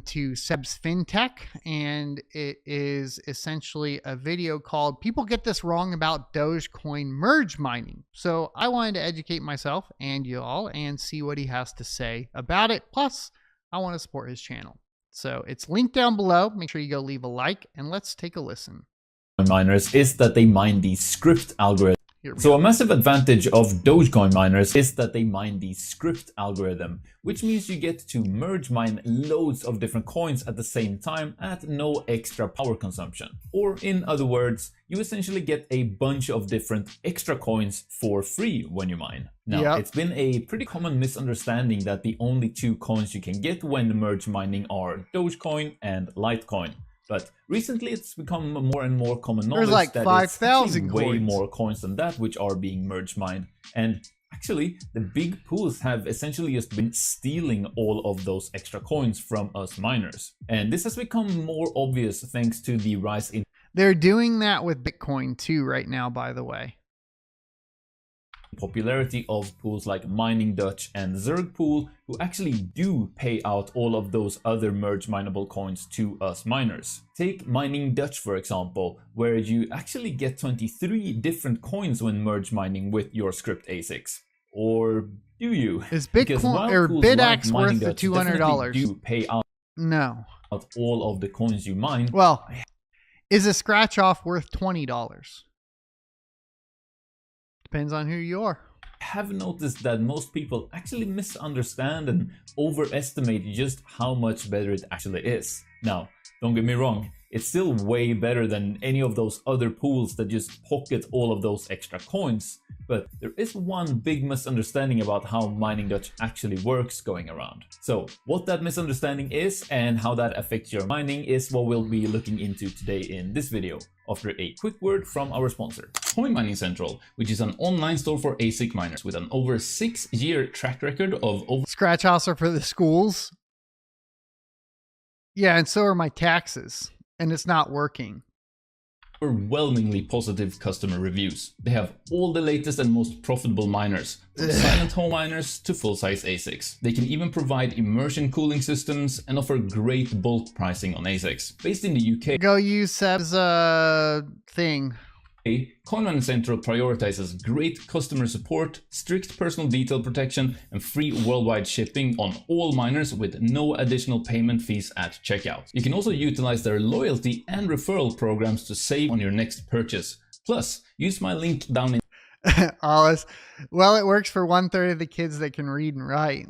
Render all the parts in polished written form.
to Seb's FinTech, and it is essentially a video called People Get This Wrong About Dogecoin Merge Mining. So I wanted to educate myself and you all and see what he has to say about it. Plus, I want to support his channel. So it's linked down below. Make sure you go leave a like and let's take a listen. Miners is that they mine these script algorithms. So a massive advantage of Dogecoin miners is that they mine the script algorithm, which means you get to merge mine loads of different coins at the same time at no extra power consumption. Or in other words, you essentially get a bunch of different extra coins for free when you mine. Now, It's been a pretty common misunderstanding that the only two coins you can get when merge mining are Dogecoin and Litecoin. But recently it's become more and more common knowledge like that 5,000 it's way more coins than that which are being merge mined. And actually, the big pools have essentially just been stealing all of those extra coins from us miners. And this has become more obvious thanks to the rise in... They're doing that with Bitcoin too right now, by the way. Popularity of pools like Mining Dutch and Zerg Pool, who actually do pay out all of those other merge mineable coins to us miners. Take Mining Dutch for example, where you actually get 23 different coins when merge mining with your script ASICs. Or do you? Is Bitcoin or BitX worth the $200? Do pay out all of the coins you mine. Well, is a scratch off worth $20? Depends on who you are. I have noticed that most people actually misunderstand and overestimate just how much better it actually is. Now, don't get me wrong, it's still way better than any of those other pools that just pocket all of those extra coins. But there is one big misunderstanding about how Mining Dutch actually works going around. So what that misunderstanding is and how that affects your mining is what we'll be looking into today in this video, after a quick word from our sponsor. Coin Mining Central, which is an online store for ASIC miners with an over 6-year track record of Scratch offs are for the schools. Yeah, and so are my taxes, and it's not working. Overwhelmingly positive customer reviews. They have all the latest and most profitable miners, from silent home miners to full-size ASICs. They can even provide immersion cooling systems and offer great bulk pricing on ASICs. Based in the UK, go use Seb's thing. Coin Mining Central prioritizes great customer support, strict personal detail protection, and free worldwide shipping on all miners with no additional payment fees at checkout. You can also utilize their loyalty and referral programs to save on your next purchase. Plus, use my link down in... Well, it works for 1/3 of the kids that can read and write.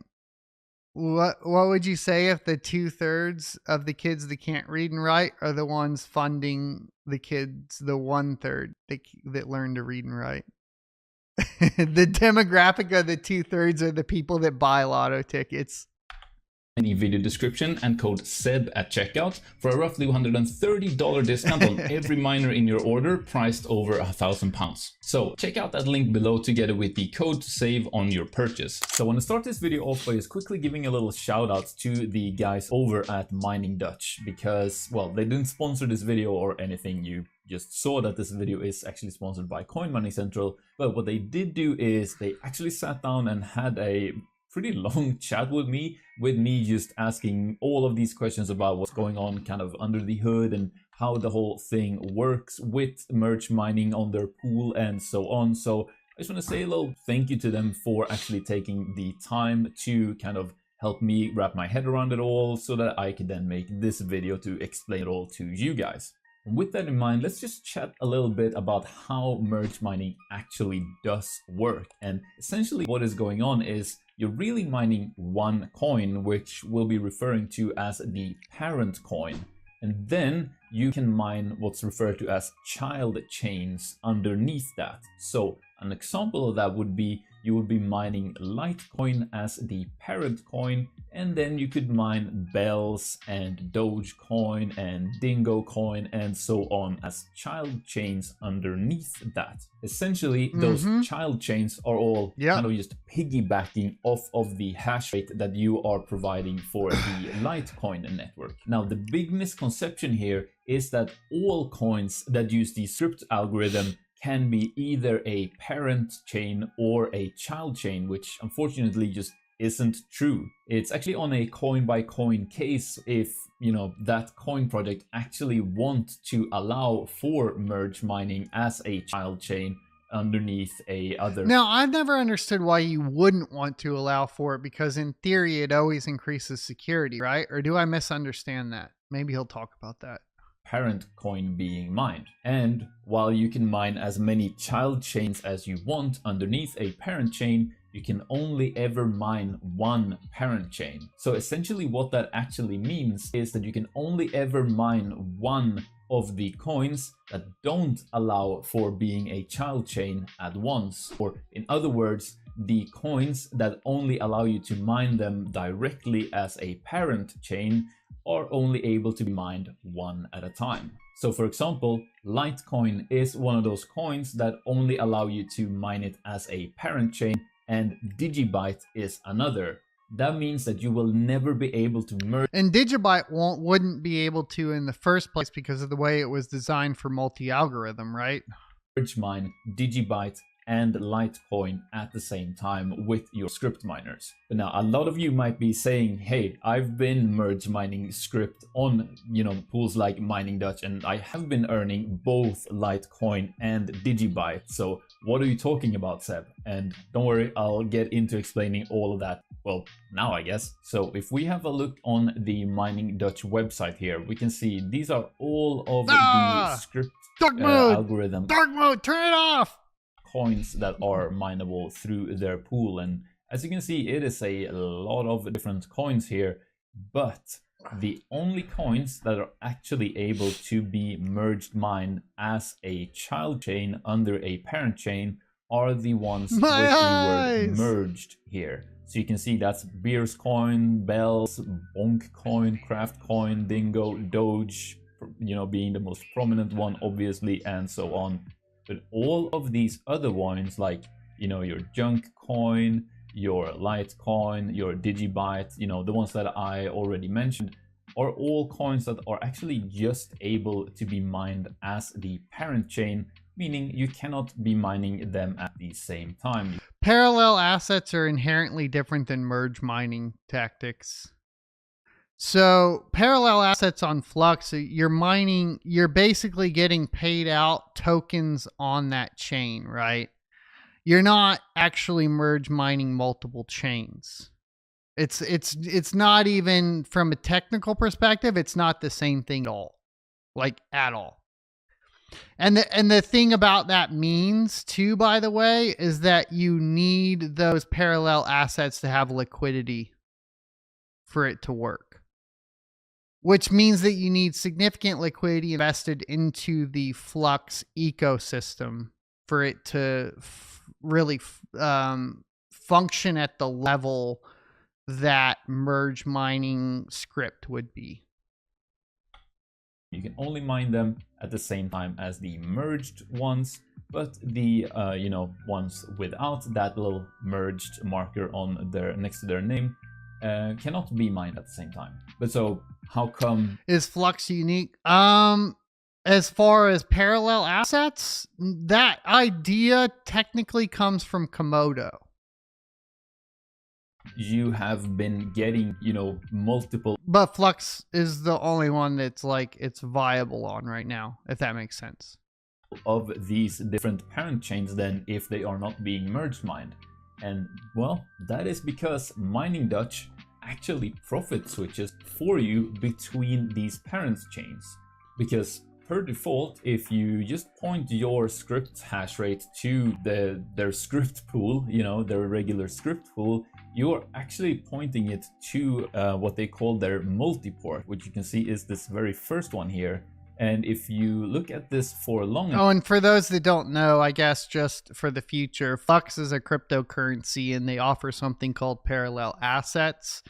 What would you say if the 2/3 of the kids that can't read and write are the ones funding the kids, the 1/3 that learn to read and write? The demographic of the 2/3 are the people that buy lotto tickets. Any video description and code SEB at checkout for a roughly $130 discount on every miner in your order priced over £1,000. So check out that link below together with the code to save on your purchase. So I want to start this video off by just quickly giving a little shout out to the guys over at Mining Dutch, because, well, they didn't sponsor this video or anything. You just saw that this video is actually sponsored by Coin Mining Central. But what they did do is they actually sat down and had a pretty long chat with me just asking all of these questions about what's going on kind of under the hood and how the whole thing works with merge mining on their pool and so on. So I just want to say a little thank you to them for actually taking the time to kind of help me wrap my head around it all so that I could then make this video to explain it all to you guys. And with that in mind, let's just chat a little bit about how merge mining actually does work. And essentially what is going on is you're really mining one coin, which we'll be referring to as the parent coin. And then you can mine what's referred to as child chains underneath that. So an example of that would be you would be mining Litecoin as the parent coin, and then you could mine Bells and Dogecoin and Dingo Coin and so on as child chains underneath that. Essentially, those child chains are all kind of just piggybacking off of the hash rate that you are providing for the Litecoin network. Now, the big misconception here is that all coins that use the script algorithm can be either a parent chain or a child chain, which unfortunately just isn't true. It's actually on a coin by coin case if, you know, that coin project actually want to allow for merge mining as a child chain underneath a other. Now, I've never understood why you wouldn't want to allow for it, because in theory it always increases security, right? Or do I misunderstand that? Maybe he'll talk about that. Parent coin being mined. And while you can mine as many child chains as you want underneath a parent chain, you can only ever mine one parent chain. So essentially what that actually means is that you can only ever mine one of the coins that don't allow for being a child chain at once. Or in other words, the coins that only allow you to mine them directly as a parent chain are only able to be mined one at a time. So for example, Litecoin is one of those coins that only allow you to mine it as a parent chain, and Digibyte is another. That means that you will never be able to merge. And Digibyte wouldn't be able to in the first place because of the way it was designed for multi-algorithm, right? Merge mine Digibyte and Litecoin at the same time with your script miners. But now a lot of you might be saying, hey, I've been merge mining script on, you know, pools like Mining Dutch, and I have been earning both Litecoin and Digibyte. So what are you talking about, Seb? And don't worry, I'll get into explaining all of that. Well, now I guess. So if we have a look on the Mining Dutch website here, we can see these are all of the script algorithm. Dark mode, turn it off! Coins that are mineable through their pool, and as you can see, it is a lot of different coins here, but the only coins that are actually able to be merged mined as a child chain under a parent chain are the ones with the word merged here. So you can see that's Beers Coin, Bells, Bonk Coin, Craft Coin, Dingo, Doge, you know, being the most prominent one obviously, and so on. But all of these other ones, like, you know, your Junk Coin, your Litecoin, your Digibyte, you know, the ones that I already mentioned, are all coins that are actually just able to be mined as the parent chain, meaning you cannot be mining them at the same time. Parallel assets are inherently different than merge mining tactics. So parallel assets on Flux, you're basically getting paid out tokens on that chain, right? You're not actually merge mining multiple chains. It's not even, from a technical perspective, it's not the same thing at all. Like at all. And the thing about that means too, by the way, is that you need those parallel assets to have liquidity for it to work. Which means that you need significant liquidity invested into the Flux ecosystem for it to really function at the level that merge mining script would be. You can only mine them at the same time as the merged ones, but the you know, ones without that little merged marker on their next to their name cannot be mined at the same time. But so how come is Flux unique? As far as parallel assets, that idea technically comes from Komodo. You have been getting, you know, multiple, but Flux is the only one that's like it's viable on right now, if that makes sense, of these different parent chains then if they are not being merged mined. And well, that is because Mining Dutch actually profit switches for you between these parent chains, because per default, if you just point your script hash rate to their script pool, you know, their regular script pool, you're actually pointing it to what they call their multiport, which you can see is this very first one here. And if you look at this for long... Oh, and for those that don't know, I guess just for the future, Flux is a cryptocurrency and they offer something called parallel assets.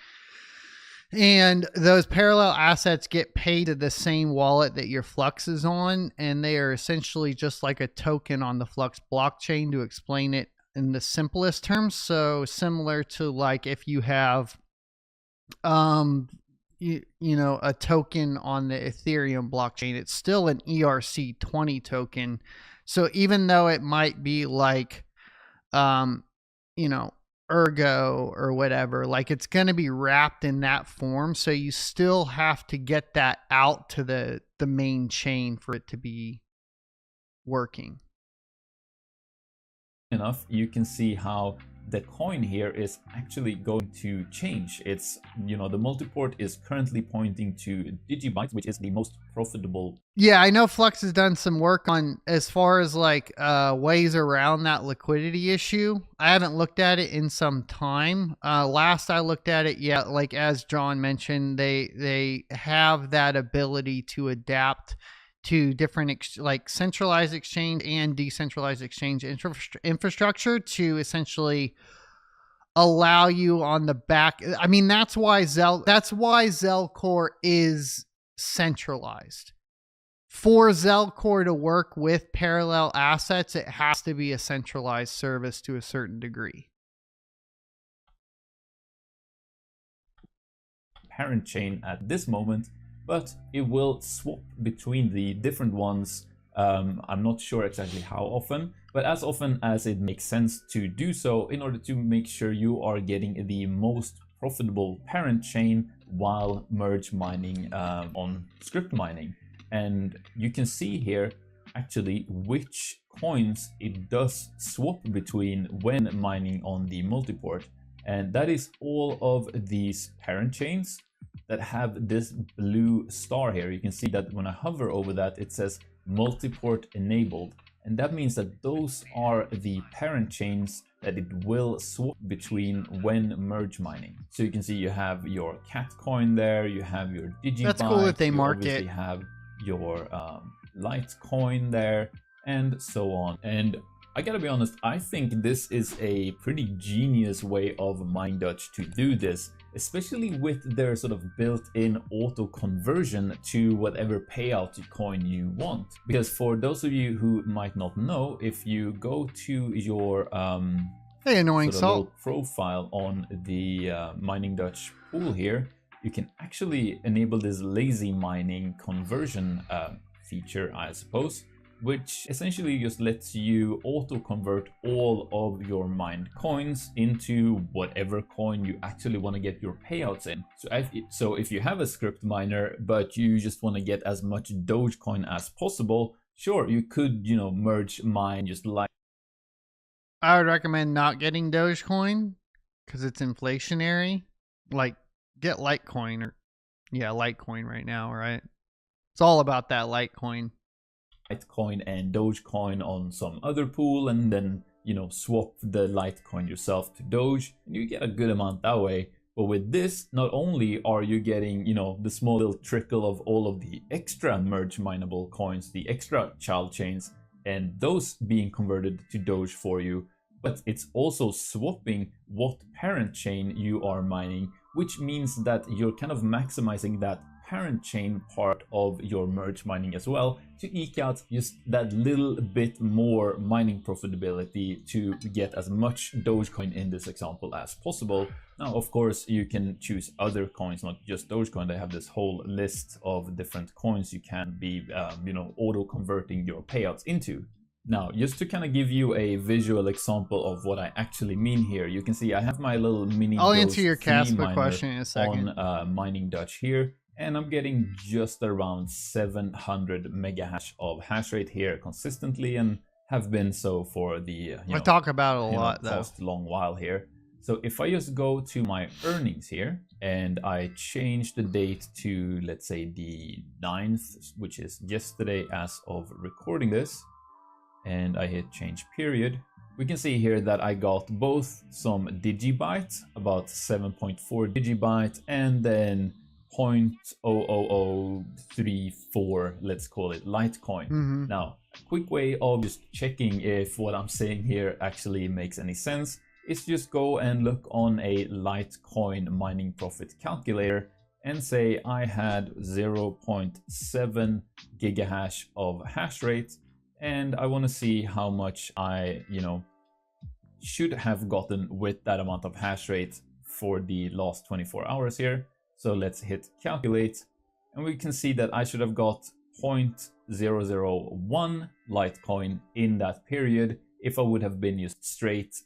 And those parallel assets get paid to the same wallet that your Flux is on. And they are essentially just like a token on the Flux blockchain, to explain it in the simplest terms. So similar to like if you have... you know, a token on the Ethereum blockchain, it's still an ERC20 token. So even though it might be like, you know, Ergo or whatever. Like it's going to be wrapped in that form. So you still have to get that out to the main chain for it to be working. Enough, you can see how the coin here is actually going to change. It's, you know, the multiport is currently pointing to digibytes, which is the most profitable. Yeah, I know Flux has done some work on as far as like ways around that liquidity issue. I haven't looked at it in some time. Last I looked at it, yeah, like as John mentioned, they have that ability to adapt to different like centralized exchange and decentralized exchange infrastructure to essentially allow you on the back. I mean, that's why ZIL Core is centralized. For ZIL Core to work with parallel assets, it has to be a centralized service to a certain degree. Parent chain at this moment, but it will swap between the different ones. I'm not sure exactly how often, but as often as it makes sense to do so in order to make sure you are getting the most profitable parent chain while merge mining on script mining. And you can see here actually which coins it does swap between when mining on the multiport. And that is all of these parent chains that have this blue star here. You can see that when I hover over that, it says multiport enabled. And that means that those are the parent chains that it will swap between when merge mining. So you can see you have your cat coin there, you have your digibyte. That's cool that they mark it. You have your Litecoin there, and so on. And I gotta be honest, I think this is a pretty genius way of mining Dutch to do this, especially with their sort of built-in auto conversion to whatever payout coin you want. Because for those of you who might not know, if you go to your hey, annoying sort of salt profile on the mining Dutch pool here, you can actually enable this lazy mining conversion feature, I suppose, which essentially just lets you auto convert all of your mined coins into whatever coin you actually want to get your payouts in. So if you have a script miner, but you just want to get as much Dogecoin as possible, sure, you could, you know, merge mine just like. I would recommend not getting Dogecoin because it's inflationary. Like, get Litecoin or, yeah, Litecoin right now, right? It's all about that Litecoin. Litecoin and Dogecoin on some other pool, and then, you know, swap the Litecoin yourself to Doge, and you get a good amount that way. But with this, not only are you getting, you know, the small little trickle of all of the extra merge mineable coins, the extra child chains, and those being converted to Doge for you, but it's also swapping what parent chain you are mining, which means that you're kind of maximizing that parent chain part of your merge mining as well to eke out just that little bit more mining profitability to get as much Dogecoin in this example as possible. Now, of course, you can choose other coins, not just Dogecoin. They have this whole list of different coins you can be, you know, auto converting your payouts into. Now, just to kind of give you a visual example of what I actually mean here, you can see I have my little mini. I'll answer your KASpa question in a second. On mining Dutch here. And I'm getting just around 700 mega hash of hash rate here consistently, and have been so for the I talk about it a lot though. Past long while here. So if I just go to my earnings here and I change the date to, let's say, the 9th, which is yesterday as of recording this, and I hit change period, we can see here that I got both some digibyte, about 7.4 digibyte, and then 0.00034, let's call it Litecoin. Now, a quick way of just checking if what I'm saying here actually makes any sense is just go and look on a Litecoin mining profit calculator and say I had 0.7 gigahash of hash rate, and I want to see how much I, you know, should have gotten with that amount of hash rate for the last 24 hours here. So let's hit calculate, and we can see that I should have got 0.001 Litecoin in that period if I would have been just straight,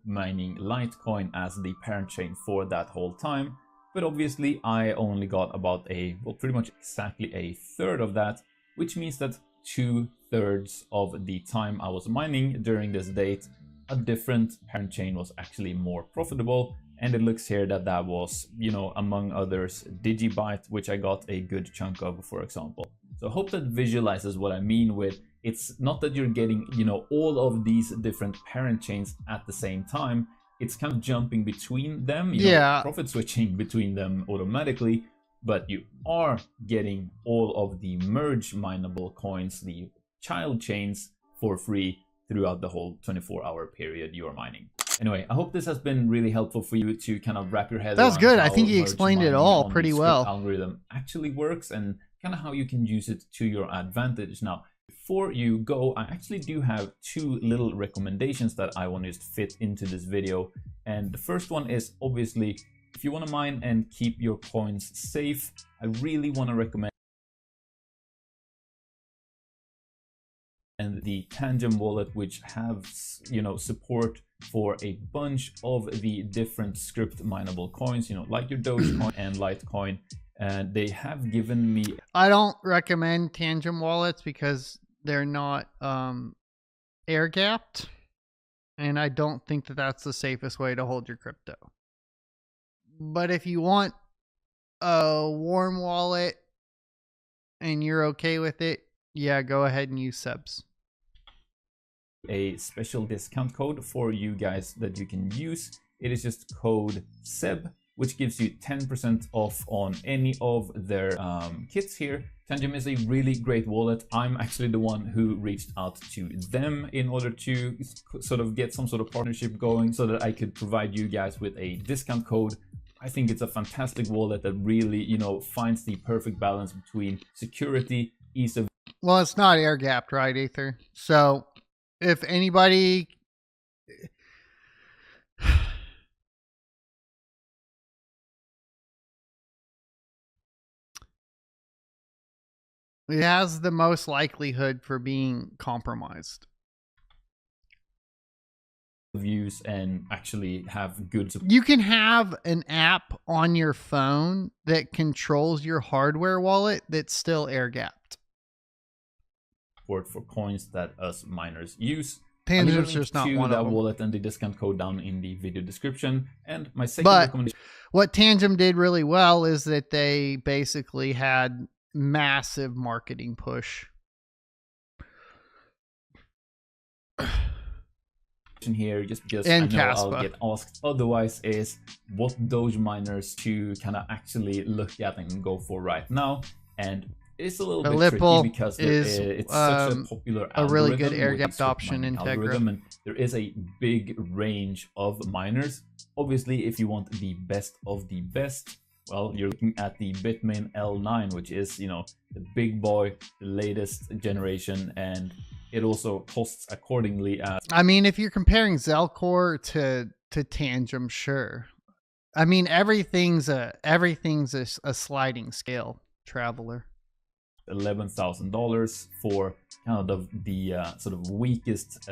mining Litecoin as the parent chain for that whole time. But obviously I only got about pretty much exactly a third of that, which means that 2/3 of the time I was mining during this date, a different parent chain was actually more profitable. And it looks here that that was, among others, Digibyte, which I got a good chunk of, for example. So I hope that visualizes what I mean with, it's not that you're getting, all of these different parent chains at the same time. It's kind of jumping between them, profit switching between them automatically, but you are getting all of the merge mineable coins, the child chains, for free throughout the whole 24-hour period you're mining. Anyway, I hope this has been really helpful for you to kind of wrap your head around. That's good. I think he explained it all pretty well. Algorithm actually works and kind of how you can use it to your advantage. Now, before you go, I actually do have 2 little recommendations that I want to just fit into this video. And the first one is, obviously, if you want to mine and keep your coins safe, I really want to recommend the Tangem wallet, which has support for a bunch of the different script mineable coins, like your Dogecoin and Litecoin. And they have given me, I don't recommend Tangem wallets because they're not air gapped, and I don't think that that's the safest way to hold your crypto. But if you want a warm wallet and you're okay with it, yeah, go ahead and use Seb's. A special discount code for you guys that you can use. It is just code SEB, which gives you 10% off on any of their kits here. Tangem is a really great wallet. I'm actually the one who reached out to them in order to sort of get some sort of partnership going so that I could provide you guys with a discount code. I think it's a fantastic wallet that really, finds the perfect balance between security, ease of... Well, it's not air gapped, right, Ether? So if anybody... It has the most likelihood for being compromised. Views and actually have good support. You can have an app on your phone that controls your hardware wallet that's still air gapped. Support for coins that us miners use. Tangem's just not one of them. Wallet and the discount code down in the video description. And my second recommendation. What Tangem did really well is that they basically had massive marketing push. Here, just because and I know kaspa. I'll get asked otherwise, is what Doge miners to kind of actually look at and go for right now. And it's a little bit tricky because it's such a popular a really good air gapped option in Tegra. And there is a big range of miners. Obviously, if you want the best of the best, well, you're looking at the Bitmain L9, which is, the big boy, the latest generation, and it also costs accordingly. I mean, if you're comparing Zelcore to Tangem, sure. I mean, everything's a sliding scale, traveler. $11,000 for kind of the sort of weakest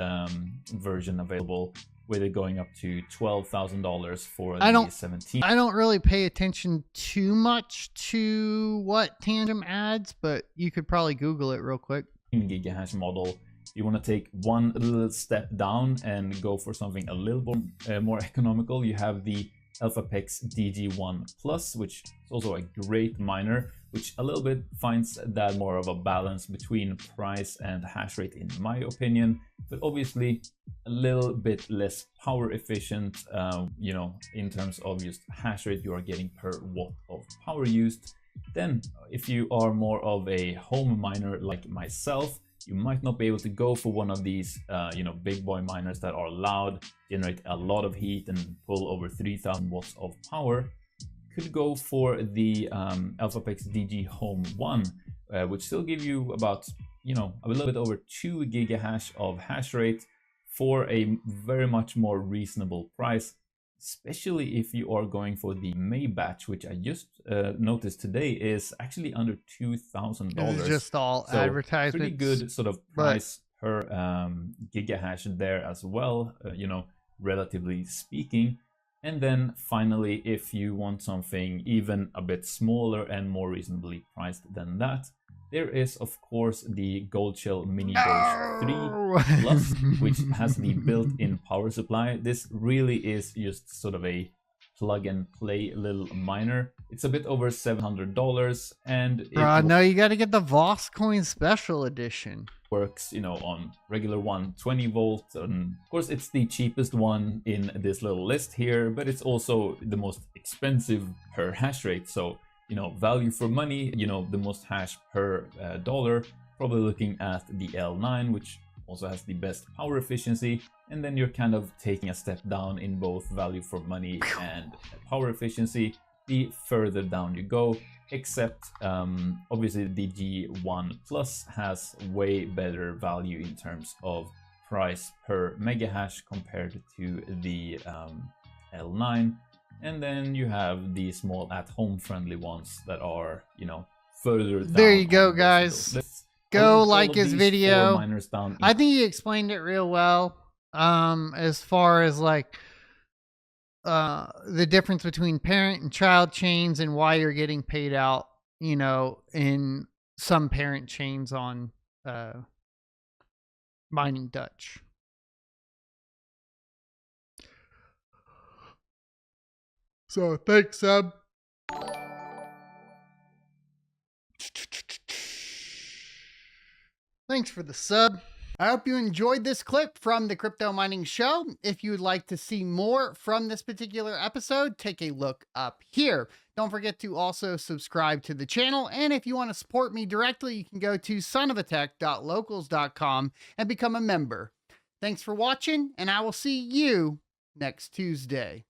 version available, with it going up to $12,000 for the 17. I don't really pay attention too much to what Tangem adds, but you could probably Google it real quick. Gigahash model. You want to take one little step down and go for something a little more economical. You have the AlphaPex DG1 Plus, which is also a great miner, which a little bit finds that more of a balance between price and hash rate, in my opinion, but obviously a little bit less power efficient, in terms of just hash rate you are getting per watt of power used. Then if you are more of a home miner like myself, you might not be able to go for one of these, big boy miners that are loud, generate a lot of heat, and pull over 3,000 watts of power. Could go for the AlphaPex DG Home 1, which still give you about, a little bit over 2 gigahash of hash rate for a very much more reasonable price, especially if you are going for the May batch, which I just noticed today is actually under $2,000. It's just all advertisement. Pretty good sort of price per gigahash there as well, you know, relatively speaking. And then finally, if you want something even a bit smaller and more reasonably priced than that, there is of course the Goldshell Mini Doge 3 Plus, which has the built-in power supply. This really is just sort of a plug and play little miner. It's a bit over $700, and no, you got to get the Voss Coin Special Edition. Works, you know, on regular 120 volt, and of course it's the cheapest one in this little list here, but it's also the most expensive per hash rate. So, you know, value for money, you know, the most hash per dollar, probably looking at the L9, which also has the best power efficiency, and then you're kind of taking a step down in both value for money and power efficiency the further down you go, except obviously the G1 Plus has way better value in terms of price per mega hash compared to the L9. And then you have the small at-home friendly ones that are, you know, further down. There you go, guys. Go like his video. I think he explained it real well. As far as like the difference between parent and child chains and why you're getting paid out, you know, in some parent chains on mining Dutch. So thanks, Sub. Thanks for the sub. I hope you enjoyed this clip from the Crypto Mining Show. If you would like to see more from this particular episode, take a look up here. Don't forget to also subscribe to the channel. And if you want to support me directly, you can go to sonofatech.locals.com and become a member. Thanks for watching, and I will see you next Tuesday.